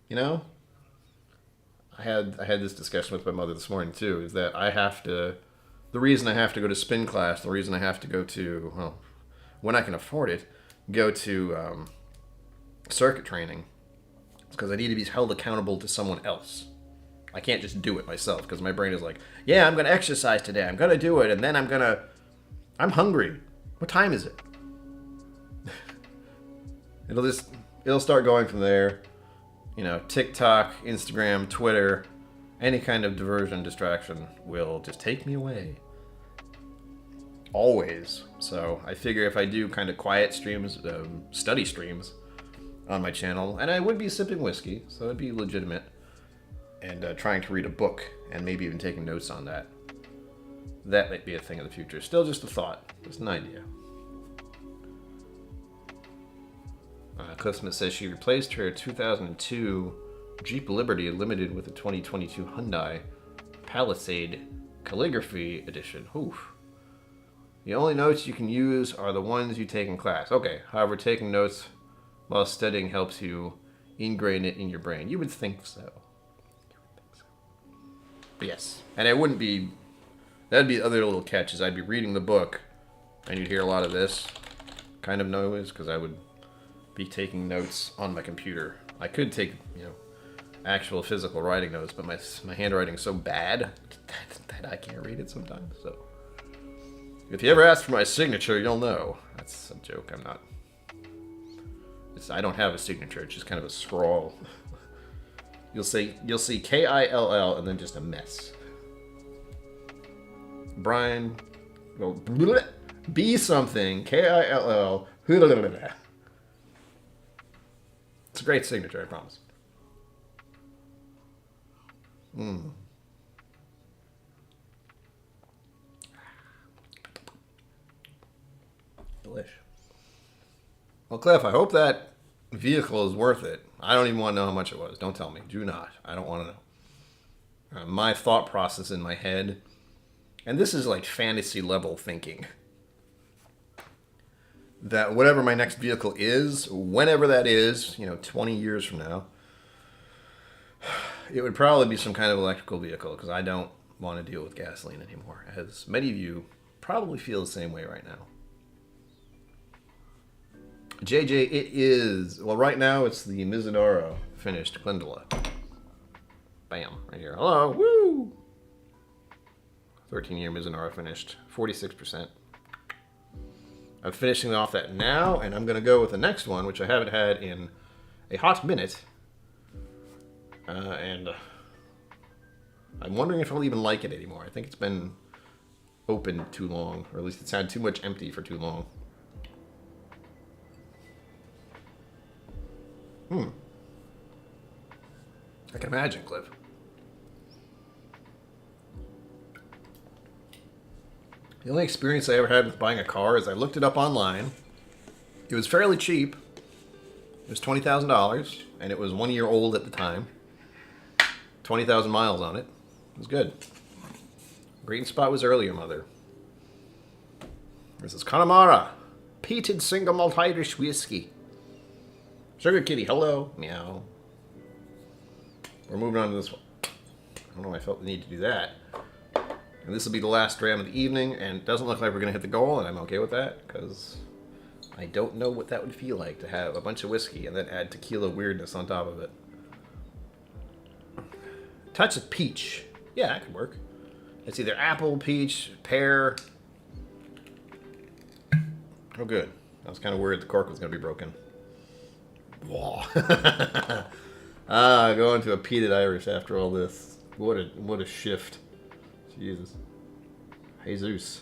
You know, I had this discussion with my mother this morning too. Is that the reason I have to go to spin class, the reason I have to go to, well, when I can afford it, go to circuit training, is because I need to be held accountable to someone else. I can't just do it myself because my brain is like, yeah, I'm gonna exercise today, I'm gonna do it, and then I'm hungry. What time is it? It'll start going from there. You know, TikTok, Instagram, Twitter, any kind of diversion, distraction will just take me away. Always. So I figure if I do kind of quiet streams, study streams on my channel, and I would be sipping whiskey, so it'd be legitimate, and trying to read a book, and maybe even taking notes on that. That might be a thing in the future. Still just a thought. Just an idea. Cliff Smith says she replaced her 2002 Jeep Liberty Limited with a 2022 Hyundai Palisade Calligraphy Edition. Oof. The only notes you can use are the ones you take in class. Okay, however, taking notes while studying helps you ingrain it in your brain. You would think so. But yes, and it wouldn't be... That'd be the other little catch, is I'd be reading the book, and you'd hear a lot of this kind of noise, because I would... be taking notes on my computer. I could take, actual physical writing notes, but my handwriting is so bad that I can't read it sometimes. So if you ever ask for my signature, you'll know. That's a joke. I don't have a signature. It's just kind of a scrawl. You'll see K-I-L-L and then just a mess. Brian, well, be something. K-I-L-L. It's a great signature, I promise. Delish. Well, Cliff, I hope that vehicle is worth it. I don't even want to know how much it was. Don't tell me. Do not. I don't want to know. My thought process in my head, and this is like fantasy level thinking, that whatever my next vehicle is, whenever that is, 20 years from now, it would probably be some kind of electrical vehicle, because I don't want to deal with gasoline anymore, as many of you probably feel the same way right now. JJ, it is, well, right now it's the Mizunara finished Glendula. Bam, right here. Hello, woo! 13-year Mizunara finished, 46%. I'm finishing off that now, and I'm going to go with the next one, which I haven't had in a hot minute. And I'm wondering if I'll even like it anymore. I think it's been open too long, or at least it's had too much empty for too long. I can imagine, Cliff. The only experience I ever had with buying a car is I looked it up online. It was fairly cheap. It was $20,000, and it was 1 year old at the time. 20,000 miles on it. It was good. Green spot was earlier, mother. This is Connemara. Peated single malt Irish whiskey. Sugar Kitty, hello. Meow. We're moving on to this one. I don't know why I felt the need to do that. And this will be the last dram of the evening, and it doesn't look like we're going to hit the goal, and I'm okay with that, because I don't know what that would feel like to have a bunch of whiskey and then add tequila weirdness on top of it. Touch of peach. Yeah, that could work. It's either apple, peach, pear. Oh, good. I was kind of worried the cork was going to be broken. Whoa. Going to a peated Irish after all this. What a shift. Jesus. Jesus.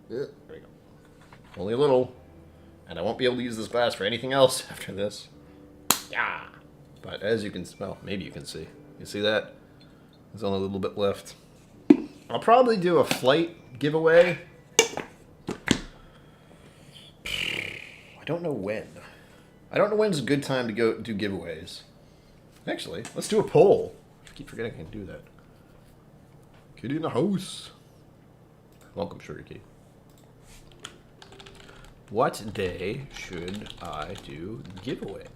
There we go. Only a little. And I won't be able to use this glass for anything else after this. Yeah. But as you can, well, maybe you can see. You see that? There's only a little bit left. I'll probably do a flight giveaway. I don't know when. I don't know when's a good time to go do giveaways. Actually, let's do a poll. I keep forgetting I can do that. Kitty in the house. Welcome, Shuriki. What day should I do giveaways?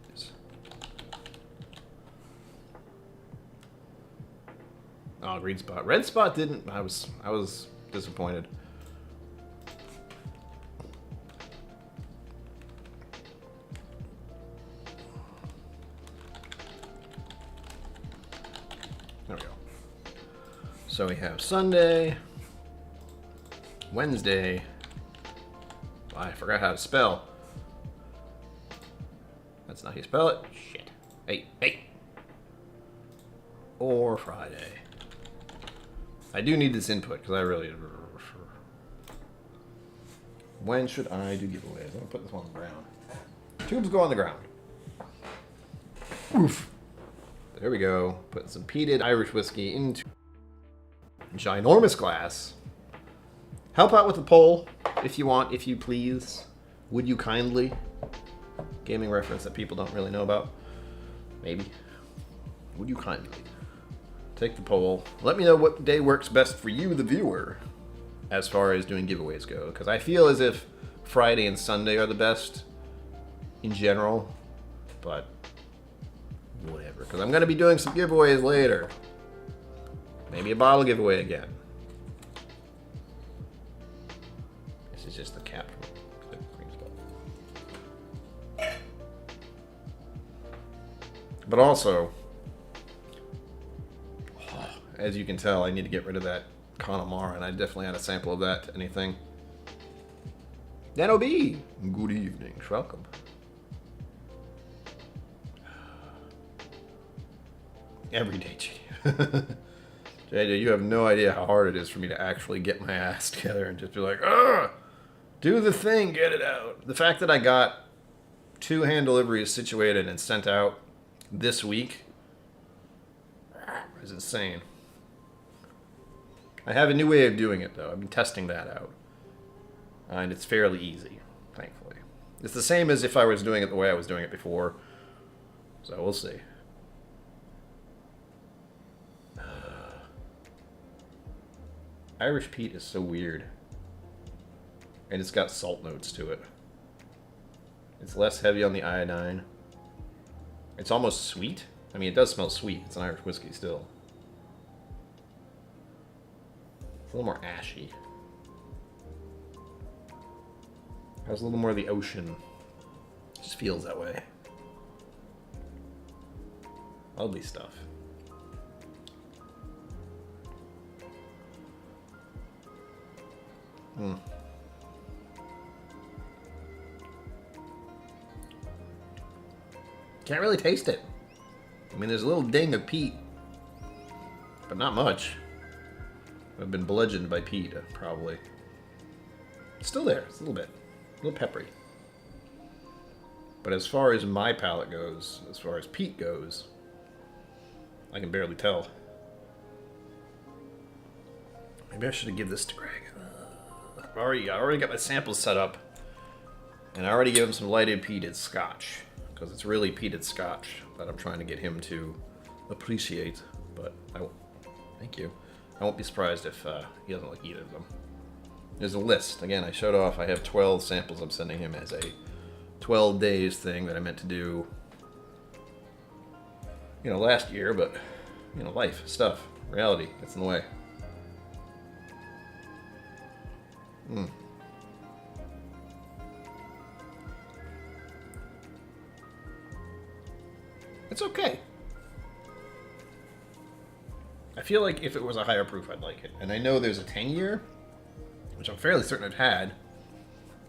Oh, green spot. Red spot didn't. I was disappointed. There we go. So we have Sunday, Wednesday. I forgot how to spell. That's not how you spell it. Shit. Hey. Or Friday. I do need this input because I really. When should I do giveaways? I'm gonna put this one on the ground. Tubes go on the ground. Oof. There we go. Putting some peated Irish whiskey into a ginormous glass. Help out with the poll if you want, if you please. Would you kindly? Gaming reference that people don't really know about. Maybe. Would you kindly? Take the poll. Let me know what day works best for you, the viewer, as far as doing giveaways go. Because I feel as if Friday and Sunday are the best in general. But whatever. Because I'm going to be doing some giveaways later. Maybe a bottle giveaway again. This is just the cap from the green spot. But also, as you can tell, I need to get rid of that Connemara, and I definitely had a sample of that to anything. Nano B, good evening, welcome. Every day, JJ. JJ, you have no idea how hard it is for me to actually get my ass together and just be like, ugh, do the thing, get it out. The fact that I got 2 hand deliveries situated and sent out this week is insane. I have a new way of doing it, though. I've been testing that out. And it's fairly easy, thankfully. It's the same as if I was doing it the way I was doing it before. So we'll see. Irish peat is so weird. And it's got salt notes to it. It's less heavy on the iodine. It's almost sweet. I mean, it does smell sweet. It's an Irish whiskey still. It's a little more ashy. Has a little more of the ocean. Just feels that way. Lovely stuff. Can't really taste it. I mean, there's a little ding of peat, but not much. I've been bludgeoned by peat, probably. It's still there. It's a little bit. A little peppery. But as far as my palate goes, as far as peat goes, I can barely tell. Maybe I should give this to Greg. I already got my samples set up, and I already gave him some lighted peated Scotch, because it's really peated Scotch that I'm trying to get him to appreciate. But I won't. Thank you. I won't be surprised if he doesn't like either of them. There's a list. Again, I showed off. I have 12 samples I'm sending him as a 12 days thing that I meant to do, last year. But, life, stuff, reality gets in the way. It's okay. I feel like if it was a higher proof, I'd like it. And I know there's a 10-year, which I'm fairly certain I've had.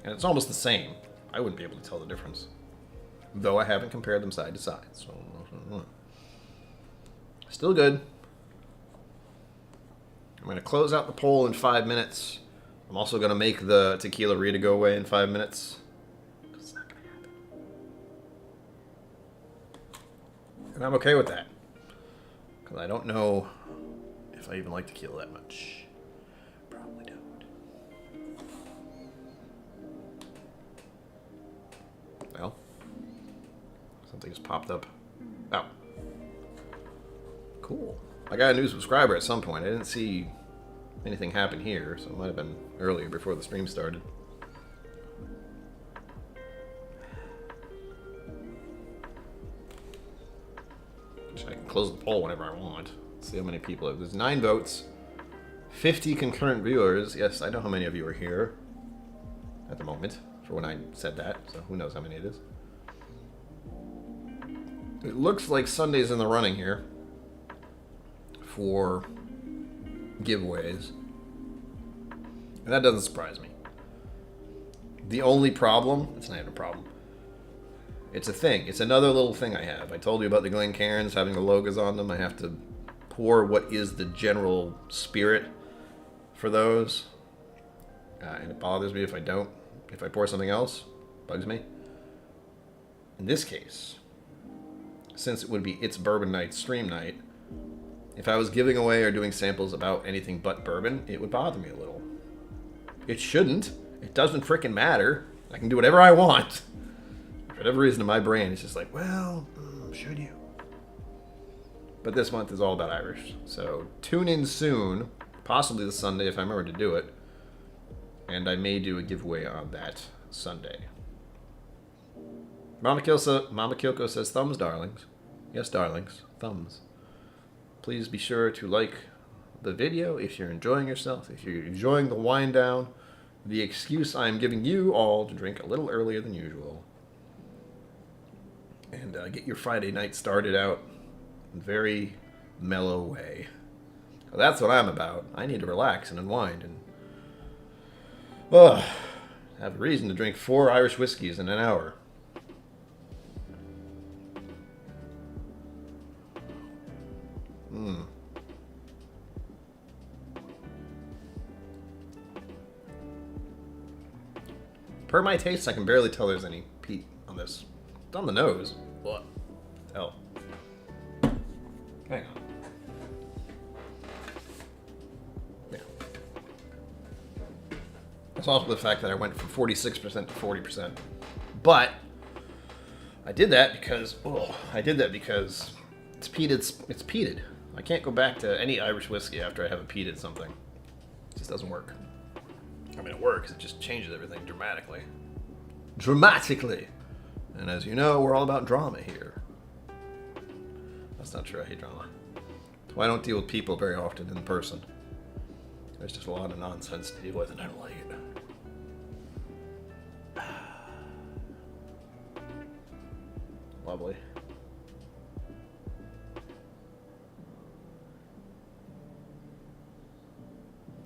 And it's almost the same. I wouldn't be able to tell the difference. Though I haven't compared them side to side. So, still good. I'm going to close out the poll in 5 minutes. I'm also going to make the tequila Rita go away in 5 minutes. It's not going to happen. And I'm okay with that. Because I don't know if I even like tequila that much. Probably don't. Well, something just popped up. Oh. Cool. I got a new subscriber at some point. I didn't see anything happen here, so it might have been earlier before the stream started. I can close the poll whenever I want. See how many people. There's 9 votes, 50 concurrent viewers. Yes, I know how many of you are here at the moment for when I said that, so who knows how many it is. It looks like Sunday's in the running here for giveaways. And that doesn't surprise me. The only problem, it's not even a problem. It's a thing. It's another little thing I have. I told you about the Glencairns having the logos on them. I have to pour what is the general spirit for those. And it bothers me if I don't. If I pour something else, bugs me. In this case, since it would be It's Bourbon Night stream night, if I was giving away or doing samples about anything but bourbon, it would bother me a little. It shouldn't. It doesn't frickin' matter. I can do whatever I want. For whatever reason in my brain, it's just like, well, should you? But this month is all about Irish. So tune in soon, possibly this Sunday if I remember to do it. And I may do a giveaway on that Sunday. Mama KillCo says, thumbs, darlings. Yes, darlings, thumbs. Please be sure to like the video if you're enjoying yourself, if you're enjoying the wind down, the excuse I'm giving you all to drink a little earlier than usual. And get your Friday night started out in a very mellow way. Well, that's what I'm about. I need to relax and unwind and have a reason to drink 4 Irish whiskeys in an hour. Per my taste, I can barely tell there's any peat on this. It's on the nose. What? Hell. Hang on. Yeah. That's also the fact that I went from 46% to 40%. But I did that because it's peated. It's peated. I can't go back to any Irish whiskey after I have a peated something. It just doesn't work. I mean, it works. It just changes everything dramatically. Dramatically! And as you know, we're all about drama here. That's not true. I hate drama. So I don't deal with people very often in person. There's just a lot of nonsense to deal with, and I don't like it. Lovely.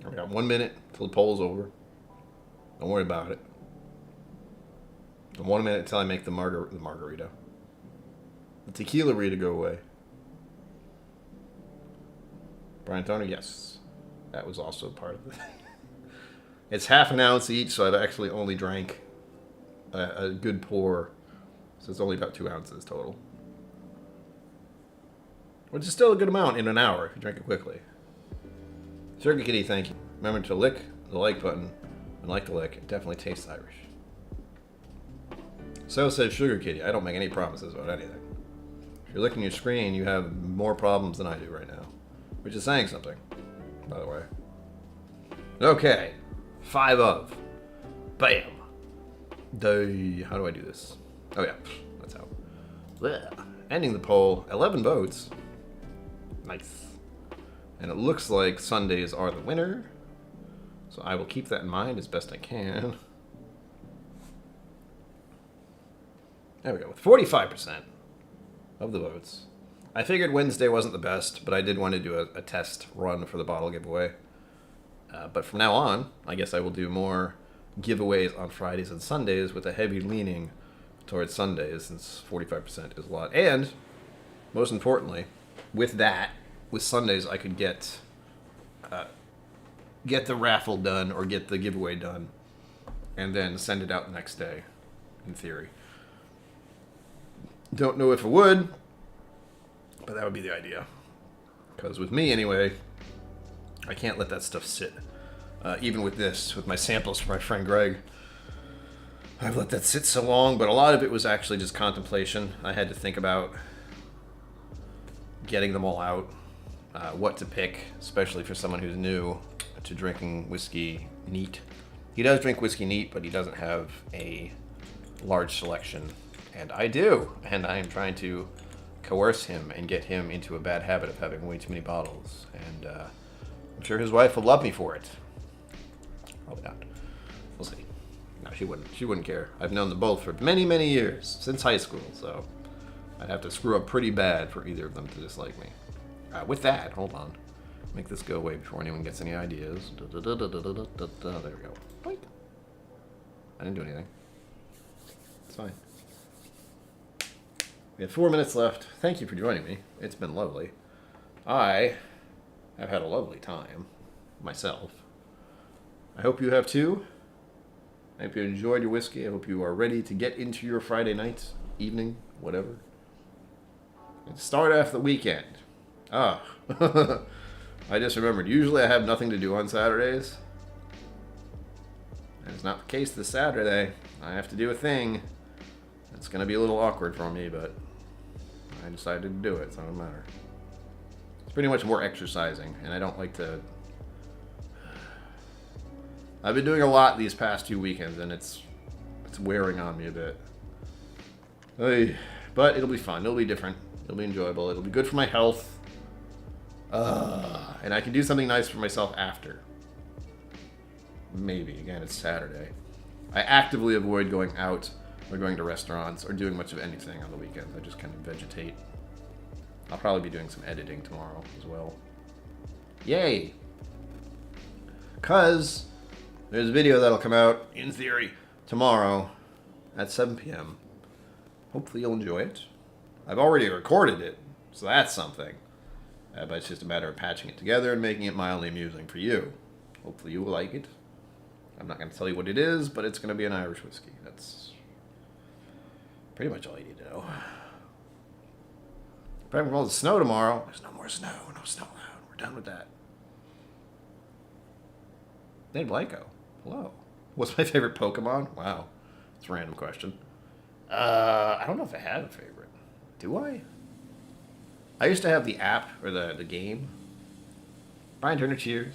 We got 1 minute till the poll's over. Don't worry about it. And 1 minute until I make the margarita. The tequila Rita go away. Brian Toner, yes. That was also part of the thing. It's half an ounce each, so I've actually only drank a good pour. So it's only about 2 ounces total. Which is still a good amount in an hour if you drink it quickly. Sugar Kitty, thank you. Remember to lick the like button and like the lick. It definitely tastes Irish. So says Sugar Kitty. I don't make any promises about anything. If you're licking your screen, you have more problems than I do right now. Which is saying something, by the way. Okay. 5 of. Bam. How do I do this? Oh yeah, that's how. Blech. Ending the poll. 11 votes. Nice. And it looks like Sundays are the winner. So I will keep that in mind as best I can. There we go. With 45% of the votes. I figured Wednesday wasn't the best, but I did want to do a test run for the bottle giveaway. But from now on, I guess I will do more giveaways on Fridays and Sundays with a heavy leaning towards Sundays, since 45% is a lot. And most importantly, with Sundays, I could get the raffle done or get the giveaway done, and then send it out the next day, in theory. Don't know if it would, but that would be the idea. Because with me, anyway, I can't let that stuff sit. Even with my samples for my friend Greg, I've let that sit so long, but a lot of it was actually just contemplation. I had to think about getting them all out, what to pick, especially for someone who's new to drinking whiskey neat. He does drink whiskey neat, but he doesn't have a large selection, and I do, and I am trying to coerce him and get him into a bad habit of having way too many bottles, and I'm sure his wife will love me for it. Probably not. We'll see. No, she wouldn't. She wouldn't care. I've known them both for many, many years, since high school, so I'd have to screw up pretty bad for either of them to dislike me. With that, hold on. Make this go away before anyone gets any ideas. There we go. Wait. I didn't do anything. It's fine. We have 4 minutes left. Thank you for joining me. It's been lovely. I have had a lovely time myself. I hope you have too. I hope you enjoyed your whiskey. I hope you are ready to get into your Friday night, evening, whatever. And start off the weekend. I just remembered. Usually I have nothing to do on Saturdays. And it's not the case this Saturday. I have to do a thing. It's going to be a little awkward for me, but I decided to do it, so it doesn't matter. It's pretty much more exercising, and I don't like to... I've been doing a lot these past 2 weekends, and it's wearing on me a bit. But it'll be fun. It'll be different. It'll be enjoyable. It'll be good for my health. And I can do something nice for myself after. Maybe. Again, it's Saturday. I actively avoid going out or going to restaurants or doing much of anything on the weekends. I just kind of vegetate. I'll probably be doing some editing tomorrow as well. Yay! Because there's a video that'll come out, in theory, tomorrow at 7 p.m. Hopefully you'll enjoy it. I've already recorded it, so that's something. But it's just a matter of patching it together and making it mildly amusing for you. Hopefully you will like it. I'm not going to tell you what it is, but it's going to be an Irish whiskey. That's pretty much all you need to know. If I'm going to snow tomorrow, there's no more snow. No snow allowed. We're done with that. Nate Blanco. Hello. What's my favorite Pokemon? Wow. It's a random question. I don't know if I have a favorite. Do I? I used to have the app, or the game. Brian Turner, cheers.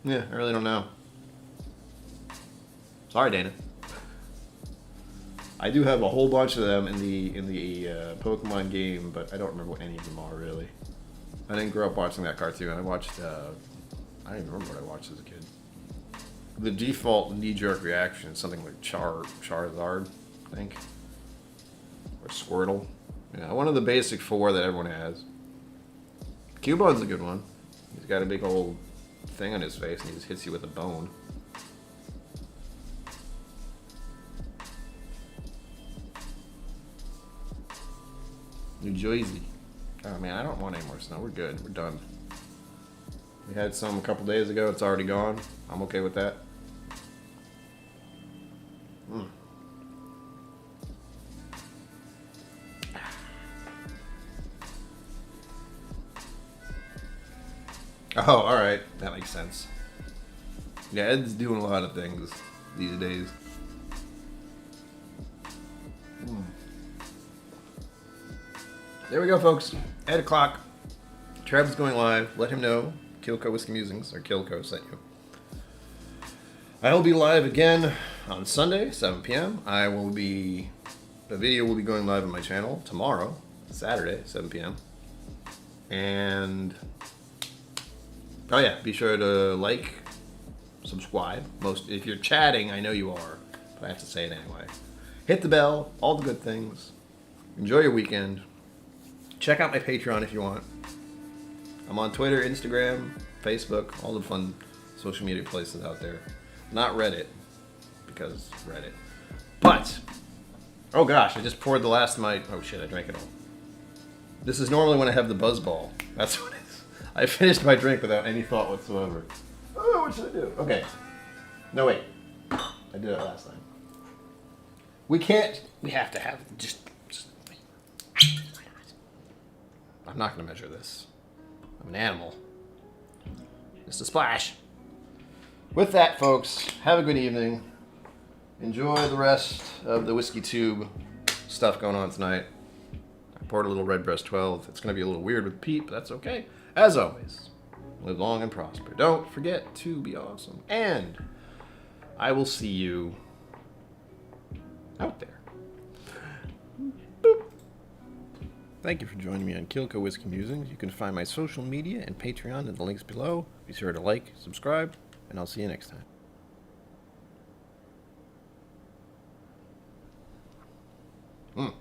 Yeah, I really don't know. Sorry, Dana. I do have a whole bunch of them in the Pokemon game, but I don't remember what any of them are, really. I didn't grow up watching that cartoon. I watched, I don't even remember what I watched as a kid. The default knee-jerk reaction is something like Charizard, I think. Or Squirtle. Yeah, one of the basic 4 that everyone has. Cubone's a good one. He's got a big old thing on his face and he just hits you with a bone. New Jersey. Oh man, I don't want any more snow. We're good. We're done. We had some a couple days ago. It's already gone. I'm okay with that. Oh, alright. That makes sense. Yeah, Ed's doing a lot of things these days. There we go, folks. 8 o'clock. Trevor's going live. Let him know. KillCo Whiskey Musings, or KillCo sent you. I will be live again on Sunday, 7 p.m. The video will be going live on my channel tomorrow, Saturday, 7 p.m. And, oh yeah, be sure to like, subscribe. If you're chatting, I know you are, but I have to say it anyway. Hit the bell, all the good things. Enjoy your weekend. Check out my Patreon if you want. I'm on Twitter, Instagram, Facebook, all the fun social media places out there. Not Reddit, because Reddit. But, oh gosh, I just poured the last of my, oh shit, I drank it all. This is normally when I have the buzzball. That's what it is. I finished my drink without any thought whatsoever. Oh, what should I do? Okay. No, wait. I did it last time. We can't, we have to have, just I'm not going to measure this. I'm an animal. Just a splash. With that, folks, have a good evening. Enjoy the rest of the WhiskeyTube stuff going on tonight. I poured a little Redbreast 12. It's going to be a little weird with Pete, but that's okay. As always, live long and prosper. Don't forget to be awesome. And I will see you out there. Boop. Thank you for joining me on KillCo Whiskey Musings. You can find my social media and Patreon in the links below. Be sure to like, subscribe, and I'll see you next time.